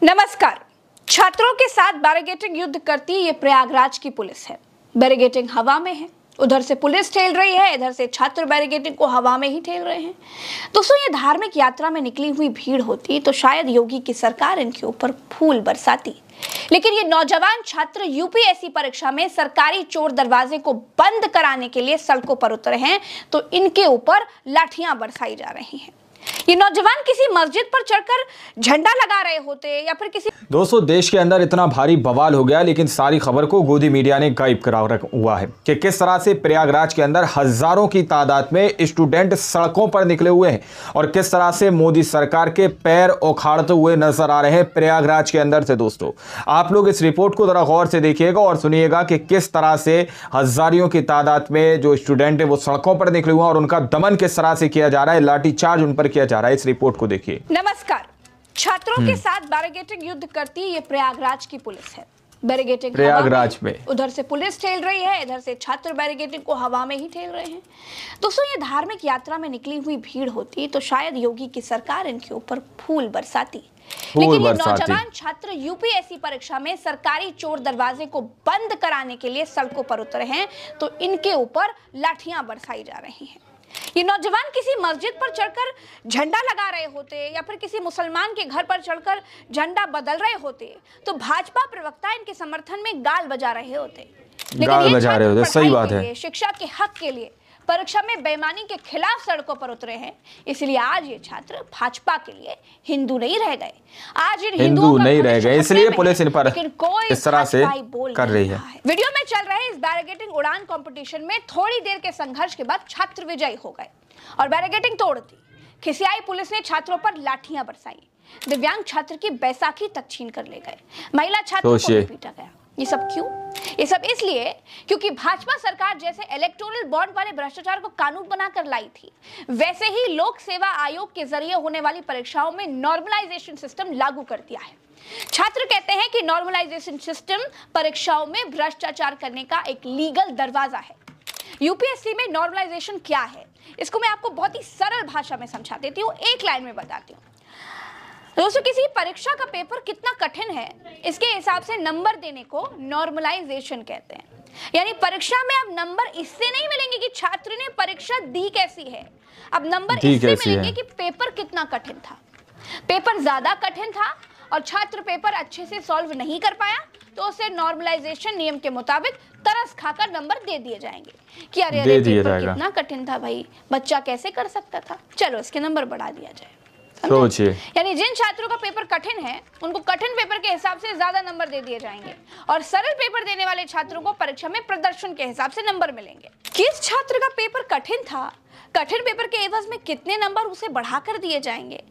नमस्कार। छात्रों के साथ बैरिकेडिंग युद्ध करती ये प्रयागराज की पुलिस है। बैरिकेडिंग हवा में है, उधर से पुलिस ठेल रही है, इधर से छात्र बैरिकेडिंग को हवा में ही ठेल रहे हैं। दोस्तों, ये धार्मिक यात्रा में निकली हुई भीड़ होती तो शायद योगी की सरकार इनके ऊपर फूल बरसाती, लेकिन ये नौजवान छात्र यूपीएससी परीक्षा में सरकारी चोर दरवाजे को बंद कराने के लिए सड़कों पर उतरे हैं तो इनके ऊपर लाठियां बरसाई जा रही हैं। ये नौजवान किसी मस्जिद पर चढ़कर झंडा लगा रहे होते या फिर किसी दोस्तों, देश के अंदर इतना भारी बवाल हो गया, लेकिन सारी खबर को गोदी मीडिया ने गायब करा हुआ है कि किस तरह से प्रयागराज के अंदर हजारों की तादाद में स्टूडेंट सड़कों पर निकले हुए हैं और किस तरह से मोदी सरकार के पैर उखाड़ते हुए नजर आ रहे हैं प्रयागराज के अंदर से। दोस्तों, आप लोग इस रिपोर्ट को जरा गौर से देखिएगा और सुनिएगा कि किस तरह से हजारों की तादाद में जो स्टूडेंट है वो सड़कों पर निकले हुए हैं और उनका दमन किस तरह से किया जा रहा है, लाठीचार्ज उन पर किया जा रहा है। इस रिपोर्ट को देखिए। नमस्कार। छात्रों के साथ बैरिकेडिंग युद्ध करती ये प्रयागराज की पुलिस है। बैरिकेडिंग प्रयागराज में उधर से पुलिस ठेल रही है, इधर से छात्र बैरिकेडिंग को हवा में ही ठेल रहे हैं। दोस्तों, ये धार्मिक यात्रा में निकली हुई भीड़ होती तो शायद योगी की सरकार इनके ऊपर फूल बरसाती, लेकिन ये नौजवान छात्र यूपीएससी परीक्षा में सरकारी चोर दरवाजे को बंद कराने के लिए सड़कों पर उतरे हैं तो इनके ऊपर लाठियां बरसाई जा रही हैं। ये नौजवान किसी मस्जिद पर चढ़कर झंडा लगा रहे होते या फिर किसी मुसलमान के घर पर चढ़कर झंडा बदल रहे होते तो भाजपा प्रवक्ता इनके समर्थन में गाल बजा रहे होते। गाल बजा रहे होते, सही बात है। शिक्षा के हक के लिए परीक्षा में बेईमानी के खिलाफ सड़कों पर उतरे हैं, इसलिए आज ये छात्र भाजपा के लिए हिंदू नहीं रह गए। आज इन हिंदू नहीं रह गए, इसलिए पुलिस इन पर इस तरह से कर रही है। वीडियो में चल रहे इस बैरिकेडिंग उड़ान कंपटीशन में थोड़ी देर के संघर्ष के बाद छात्र विजयी हो गए और बैरिकेडिंग तोड़ दी। खिसियाई पुलिस ने छात्रों पर लाठियां बरसाई, दिव्यांग छात्र की बैसाखी तक छीन कर ले गए, महिला छात्र को भी पीटा गया। ये सब क्यों? ये सब इसलिए क्योंकि भाजपा सरकार जैसे इलेक्टोरल बॉन्ड वाले भ्रष्टाचार को कानून बनाकर लाई थी, वैसे ही लोक सेवा आयोग के जरिए होने वाली परीक्षाओं में नॉर्मलाइजेशन सिस्टम लागू कर दिया है। छात्र कहते हैं कि नॉर्मलाइजेशन सिस्टम परीक्षाओं में भ्रष्टाचार करने का एक लीगल दरवाजा है। यूपीएससी में नॉर्मलाइजेशन क्या है, इसको मैं आपको बहुत ही सरल भाषा में समझा देती हूँ, एक लाइन में बताती हूँ। दोस्तों, किसी परीक्षा का पेपर कितना कठिन है इसके हिसाब से नंबर देने को नॉर्मलाइजेशन कहते हैं। यानी परीक्षा में अब नंबर इससे नहीं मिलेंगे कि छात्र ने परीक्षा दी कैसी है, अब नंबर इससे मिलेंगे कि पेपर कितना कठिन था। पेपर ज्यादा कठिन था और छात्र पेपर अच्छे से सॉल्व नहीं कर पाया तो उसे नॉर्मलाइजेशन नियम के मुताबिक तरस खाकर नंबर दे दिए जाएंगे कि अरे पेपर कितना कठिन था भाई, बच्चा कैसे कर सकता था, चलो इसके नंबर बढ़ा दिया जाए। यानी जिन छात्रों का पेपर कठिन है उनको कठिन पेपर के हिसाब से ज्यादा नंबर दे दिए जाएंगे और सरल पेपर देने वाले छात्रों को परीक्षा में प्रदर्शन के हिसाब से नंबर मिलेंगे। किस छात्र का पेपर कठिन था, कठिन पेपर के एवज में कितने नंबर उसे बढ़ाकर दिए जाएंगे?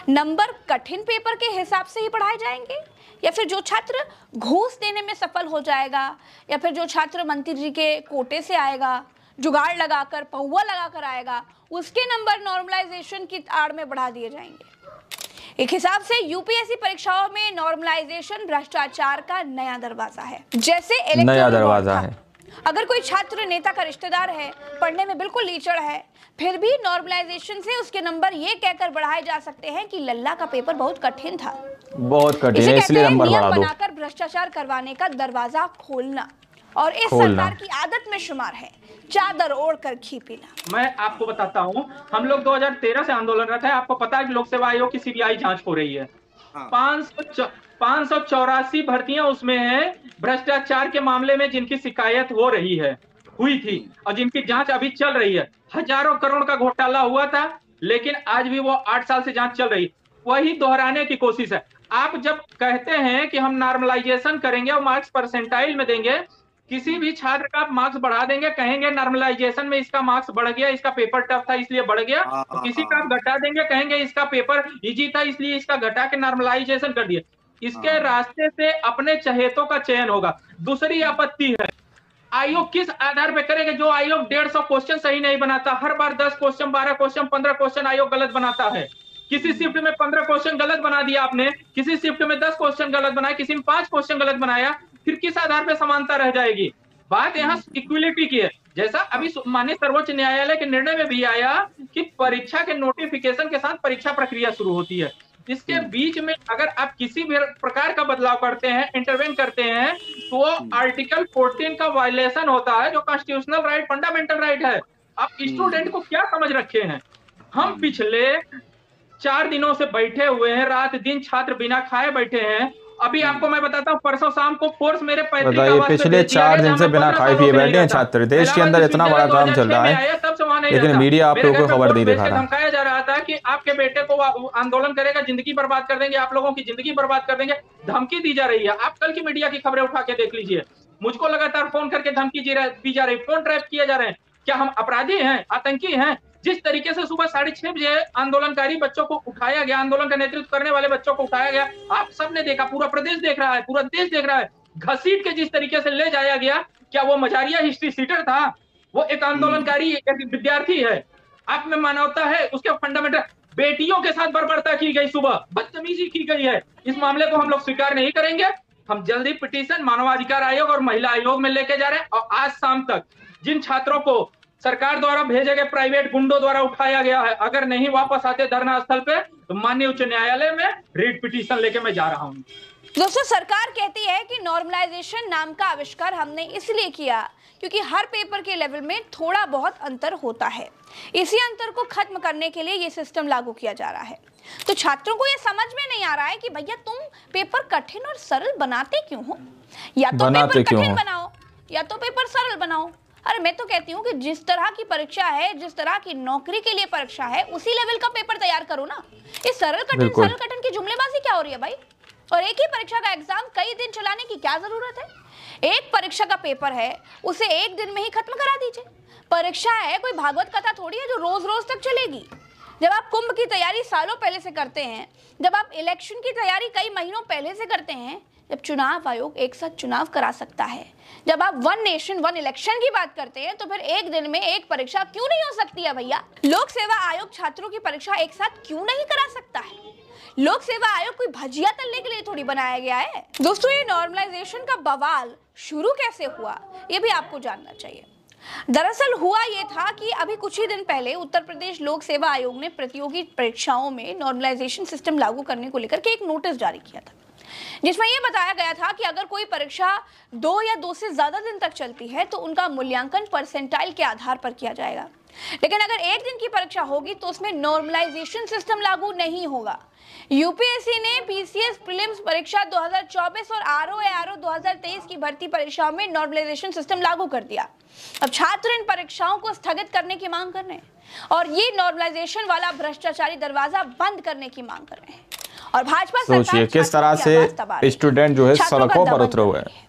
नंबर कठिन पेपर के हिसाब से ही बढ़ाए जाएंगे या फिर जो छात्र घूस देने में सफल हो जाएगा या फिर जो छात्र मंत्री जी के कोटे से आएगा, जुगाड़ लगाकर पहुआ लगाकर आएगा, उसके नंबर नॉर्मलाइजेशन की आड़ में बढ़ा दिए जाएंगे। एक हिसाब से यूपीएससी परीक्षाओं में नॉर्मलाइजेशन भ्रष्टाचार का नया दरवाजा है। जैसे नया दरवाजा है। अगर कोई छात्र नेता का रिश्तेदार है, पढ़ने में बिल्कुल लीचड़ है, फिर भी नॉर्मलाइजेशन से उसके नंबर ये कहकर बढ़ाए जा सकते हैं कि लल्ला का पेपर बहुत कठिन था, बहुत कठिन है, इसलिए नंबर बढ़ा दो। बनाकर भ्रष्टाचार करवाने का दरवाजा खोलना और इस सरकार की आदत में शुमार है चादर ओढ़कर घी पीना। मैं आपको बताता हूं, हम लोग 2013 से आंदोलनरत है। आपको पता है कि लोक सेवा आयोग की सीबीआई जांच हो रही है। 584 भर्तियां उसमें हैं भ्रष्टाचार के मामले में जिनकी शिकायत हो रही है, हुई थी और जिनकी जांच अभी चल रही है। हजारों करोड़ का घोटाला हुआ था, लेकिन आज भी वो 8 साल से जांच चल रही, वही दोहराने की कोशिश है। आप जब कहते हैं कि हम नॉर्मलाइजेशन करेंगे और मार्क्स परसेंटाइल में देंगे, किसी भी छात्र का मार्क्स बढ़ा देंगे, कहेंगे नॉर्मलाइजेशन में इसका मार्क्स बढ़ गया, इसका पेपर टफ था इसलिए बढ़ गया, और किसी का घटा देंगे, कहेंगे इसका पेपर इजी था इसलिए इसका घटा के नॉर्मलाइजेशन कर दिया। इसके रास्ते से अपने चहेतों का चयन होगा। दूसरी आपत्ति है, आयोग किस आधार पे करेगा? जो आयोग 150 क्वेश्चन सही नहीं बनाता, हर बार 10 क्वेश्चन, 12 क्वेश्चन, 15 क्वेश्चन आयोग गलत बनाता है। किसी शिफ्ट में 15 क्वेश्चन गलत बना दिया आपने, किसी शिफ्ट में 10 क्वेश्चन गलत बनाया, किसी में 5 क्वेश्चन गलत बनाया, फिर किस आधार पे समानता रह जाएगी? बात यहाँ इक्विलिटी की है। जैसा अभी माननीय सर्वोच्च न्यायालय के निर्णय में भी आया कि परीक्षा के नोटिफिकेशन के साथ परीक्षा प्रक्रिया शुरू होती है। इसके बीच में अगर आप किसी भी प्रकार का बदलाव करते हैं, इंटरवेन करते हैं, तो आर्टिकल 14 का वायलेशन होता है, जो कॉन्स्टिट्यूशनल राइट, फंडामेंटल राइट है। आप स्टूडेंट को क्या समझ रखे हैं? हम पिछले 4 दिनों से बैठे हुए हैं, रात दिन छात्र बिना खाए बैठे हैं। अभी आपको मैं बताता हूँ, परसों शाम को फोर्स मेरे पैतृक आवास पे पिछले 4 दिन से बिना खाए पिए बैठे हैं छात्र। देश के अंदर इतना बड़ा काम चल रहा है, लेकिन मीडिया आप लोगों को खबर नहीं दिखा रहा। धमकाया जा रहा था कि आपके बेटे को आंदोलन करेगा, जिंदगी बर्बाद कर देंगे, आप लोगों की जिंदगी बर्बाद कर देंगे, धमकी दी जा रही है। आप कल की मीडिया की खबरें उठा के देख लीजिए, मुझको लगातार फोन करके धमकी दी जा रही, फोन ट्रैप किए जा रहे हैं। क्या हम अपराधी हैं, आतंकी हैं? जिस तरीके से सुबह 6:30 बजे आंदोलनकारी बच्चों को उठाया गया, आंदोलन का नेतृत्व करने वाले बच्चों को उठाया गया, आप सबने देखा, पूरा प्रदेश देख रहा है, पूरा देश देख रहा है। घसीट के जिस तरीके से ले जाया गया, क्या वो मजारिया हिस्ट्री सीटर था? वो एक आंदोलनकारी, एक विद्यार्थी है। आप में मानवता है, उसके फंडामेंटल। बेटियों के साथ बर्बरता की गई, सुबह बदतमीजी की गई है। इस मामले को हम लोग स्वीकार नहीं करेंगे। हम जल्दी पिटीशन मानवाधिकार आयोग और महिला आयोग में लेके जा रहे हैं। और आज शाम तक जिन छात्रों को सरकार द्वारा भेजे गए प्राइवेट गुंडों द्वारा उठाया गया है, अगर नहीं वापस आते धरना स्थल पे, तो माननीय उच्च न्यायालय में रीट पिटीशन लेके मैं जा रहा हूं। दोस्तों, सरकार कहती है कि नॉर्मलाइजेशन नाम का आविष्कार हमने इसलिए किया क्योंकि हर पेपर के लेवल में थोड़ा बहुत अंतर होता है। इसी अंतर को खत्म करने के लिए ये सिस्टम लागू किया जा रहा है। तो छात्रों को ये समझ में नहीं आ रहा है कि भैया तुम पेपर कठिन और सरल बनाते क्यों हो? या तो पेपर कठिन बनाओ या तो पेपर सरल बनाओ। अरे मैं तो कहती हूँ कि जिस तरह की परीक्षा है, जिस तरह की नौकरी के लिए परीक्षा है, उसी लेवल का पेपर तैयार करो ना। इस सरल कठिन की जुमलेबाजी क्या हो रही है भाई? और एक ही परीक्षा का एग्जाम कई दिन चलाने की क्या जरूरत है? एक परीक्षा का पेपर है, उसे एक दिन में ही खत्म करा दीजिए। परीक्षा है, कोई भागवत कथा थोड़ी है जो रोज रोज तक चलेगी। जब आप कुंभ की तैयारी सालों पहले से करते हैं, जब आप इलेक्शन की तैयारी कई महीनों पहले से करते हैं, जब चुनाव आयोग एक साथ चुनाव करा सकता है, जब आप वन नेशन वन इलेक्शन की बात करते हैं, तो फिर एक दिन में एक परीक्षा क्यों नहीं हो सकती है भैया? लोक सेवा आयोग छात्रों की परीक्षा एक साथ क्यों नहीं करा सकता है? लोक सेवा आयोग कोई भजिया तलने के लिए थोड़ी बनाया गया है। दोस्तों, ये नॉर्मलाइजेशन का बवाल शुरू कैसे हुआ, ये भी आपको जानना चाहिए। दरअसल हुआ ये था कि अभी कुछ ही दिन पहले उत्तर प्रदेश लोक सेवा आयोग ने प्रतियोगी परीक्षाओं में नॉर्मलाइजेशन सिस्टम लागू करने को लेकर के एक नोटिस जारी किया था, जिसमें यह बताया गया था कि अगर कोई परीक्षा 2 या 2 से ज्यादा दिन तक चलती है तो उनका मूल्यांकन परसेंटाइल के आधार पर किया जाएगा। लेकिन अगर एक दिन की परीक्षा होगी तो उसमें नॉर्मलाइजेशन सिस्टम लागू नहीं होगा। यूपीएससी ने पीसीएस प्रीलिम्स परीक्षा 2024 और आरओ 2023 की भर्ती परीक्षाओं में नॉर्मलाइजेशन सिस्टम लागू कर दिया। अब छात्र इन परीक्षाओं को स्थगित करने की मांग कर रहे हैं और ये नॉर्मलाइजेशन वाला भ्रष्टाचारी दरवाजा बंद करने की मांग कर रहे हैं। और भाजपा सोचिए किस तरह से स्टूडेंट जो है सड़कों पर उतरे हुए हैं।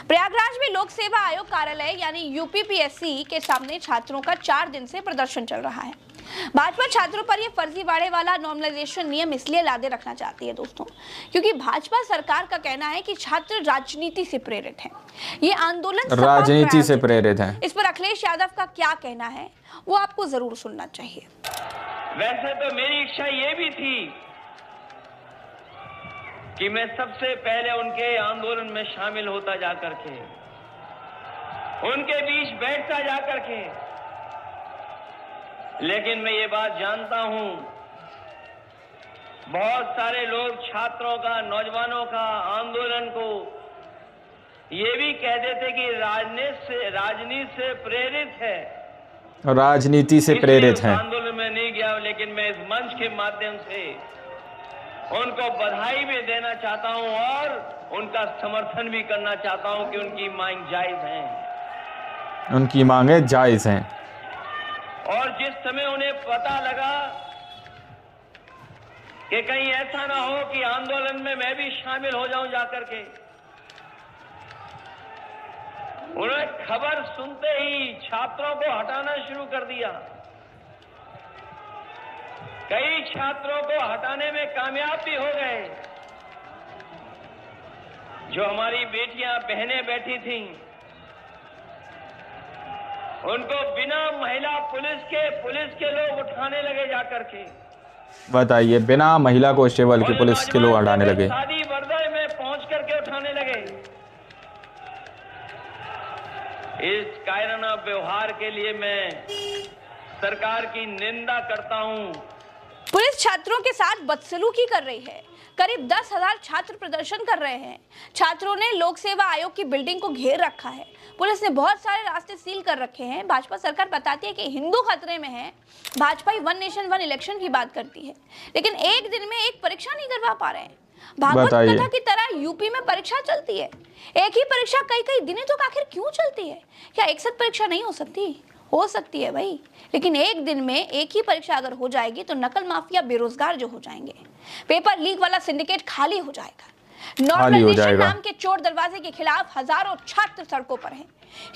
प्रयागराज में लोक सेवा आयोग कार्यालय यानी यूपीपीएससी के सामने छात्रों का 4 दिन से प्रदर्शन चल रहा है। भाजपा छात्रों पर यह फर्जीवाड़े वाला नॉर्मलाइजेशन नियम इसलिए लादे रखना चाहती है दोस्तों, क्योंकि भाजपा सरकार का कहना है कि छात्र राजनीति से प्रेरित हैं। ये आंदोलन राजनीति से प्रेरित है। इस पर अखिलेश यादव का क्या कहना है वो आपको जरूर सुनना चाहिए। वैसे तो मेरी इच्छा ये भी थी कि मैं सबसे पहले उनके आंदोलन में शामिल होता जाकर के, उनके बीच बैठता जाकर के, लेकिन मैं ये बात जानता हूं, बहुत सारे लोग छात्रों का, नौजवानों का आंदोलन को ये भी कहते थे कि राजनीति से प्रेरित है, राजनीति से प्रेरित है। आंदोलन में नहीं गया, लेकिन मैं इस मंच के माध्यम से उनको बधाई भी देना चाहता हूं और उनका समर्थन भी करना चाहता हूं कि उनकी मांग जायज है, उनकी मांगें जायज हैं। और जिस समय उन्हें पता लगा कि कहीं ऐसा ना हो कि आंदोलन में मैं भी शामिल हो जाऊं जाकर के, उन्होंने खबर सुनते ही छात्रों को हटाना शुरू कर दिया। कई छात्रों को हटाने में कामयाब भी हो गए। जो हमारी बेटियां बहनें बैठी थीं, उनको बिना महिला पुलिस के लोग उठाने लगे जाकर के। बताइए, बिना महिला कांस्टेबल के पुलिस के लोग हटाने लगे, शादी वर्दी में पहुंच करके उठाने लगे। इस कायराना व्यवहार के लिए मैं सरकार की निंदा करता हूं पुलिस छात्रों के साथ बदसलूकी कर रही है। करीब 10,000 छात्र प्रदर्शन कर रहे हैं। छात्रों ने लोक सेवा आयोग की बिल्डिंग को घेर रखा है। पुलिस ने बहुत सारे रास्ते सील कर रखे हैं। भाजपा सरकार बताती है कि हिंदू खतरे में है। भाजपा ही वन नेशन वन इलेक्शन की बात करती है, लेकिन एक दिन में एक परीक्षा नहीं करवा पा रहे हैं। भागवत कथा की तरह यूपी में परीक्षा चलती है। एक ही परीक्षा कई दिनों तक आखिर क्यों चलती है? क्या एक साथ परीक्षा नहीं हो सकती? हो सकती है भाई, लेकिन एक दिन में एक ही परीक्षा अगर हो जाएगी तो नकल माफिया बेरोजगार जो हो जाएंगे, पेपर लीक वाला सिंडिकेट खाली हो जाएगा। नॉर्मलाइजेशन नाम के चोर दरवाजे के खिलाफ हजारों छात्र सड़कों पर हैं।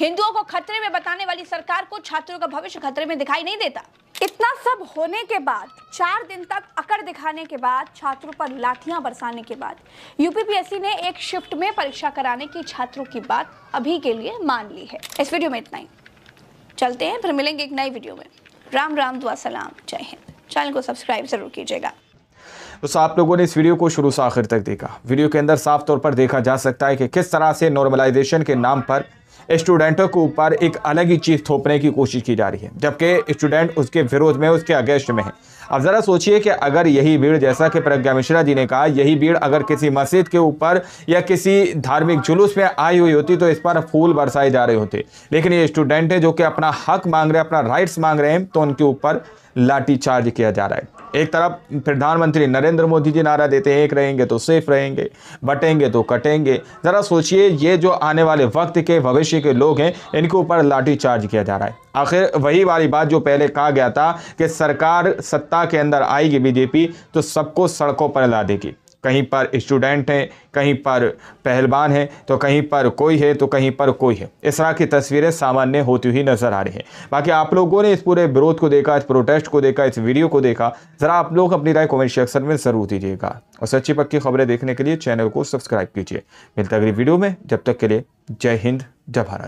हिंदुओं को खतरे में बताने वाली सरकार को छात्रों का भविष्य खतरे में दिखाई नहीं देता। इतना सब होने के बाद, 4 दिन तक अकड़ दिखाने के बाद, छात्रों पर लाठियां बरसाने के बाद यूपीपीएससी ने एक शिफ्ट में परीक्षा कराने की छात्रों की बात अभी के लिए मान ली है। इस वीडियो में इतना ही। चलते हैं, फिर मिलेंगे एक नई वीडियो में। राम राम, दुआ सलाम, जय हिंद। चैनल को सब्सक्राइब जरूर कीजिएगा। तो आप लोगों ने इस वीडियो को शुरू से आखिर तक देखा। वीडियो के अंदर साफ तौर पर देखा जा सकता है कि किस तरह से नॉर्मलाइजेशन के नाम पर स्टूडेंटों के ऊपर एक अलग ही चीज़ थोपने की कोशिश की जा रही है, जबकि स्टूडेंट उसके विरोध में, उसके अगेंस्ट में है। अब ज़रा सोचिए कि अगर यही भीड़, जैसा कि प्रज्ञा मिश्रा जी ने कहा, यही भीड़ अगर किसी मस्जिद के ऊपर या किसी धार्मिक जुलूस में आई हुई होती तो इस पर फूल बरसाए जा रहे होते। लेकिन ये स्टूडेंट है जो कि अपना हक मांग रहे हैं, अपना राइट्स मांग रहे हैं, तो उनके ऊपर लाठी चार्ज किया जा रहा है। एक तरफ प्रधानमंत्री नरेंद्र मोदी जी नारा देते हैं, एक रहेंगे तो सेफ रहेंगे, बटेंगे तो कटेंगे। ज़रा सोचिए, ये जो आने वाले वक्त के भविष्य के लोग हैं, इनके ऊपर लाठी चार्ज किया जा रहा है। आखिर वही वाली बात जो पहले कहा गया था कि सरकार सत्ता के अंदर आएगी बीजेपी तो सबको सड़कों पर ला देगी। कहीं पर स्टूडेंट हैं, कहीं पर पहलवान हैं, तो कहीं पर कोई है, तो कहीं पर कोई है। इस तरह की तस्वीरें सामान्य होती हुई नजर आ रही हैं। बाकी आप लोगों ने इस पूरे विरोध को देखा, इस प्रोटेस्ट को देखा, इस वीडियो को देखा, ज़रा आप लोग अपनी राय कमेंट सेक्शन में ज़रूर दीजिएगा। और सच्ची पक्की खबरें देखने के लिए चैनल को सब्सक्राइब कीजिए। मिलते अगली वीडियो में, जब तक के लिए जय हिंद, जय भारत।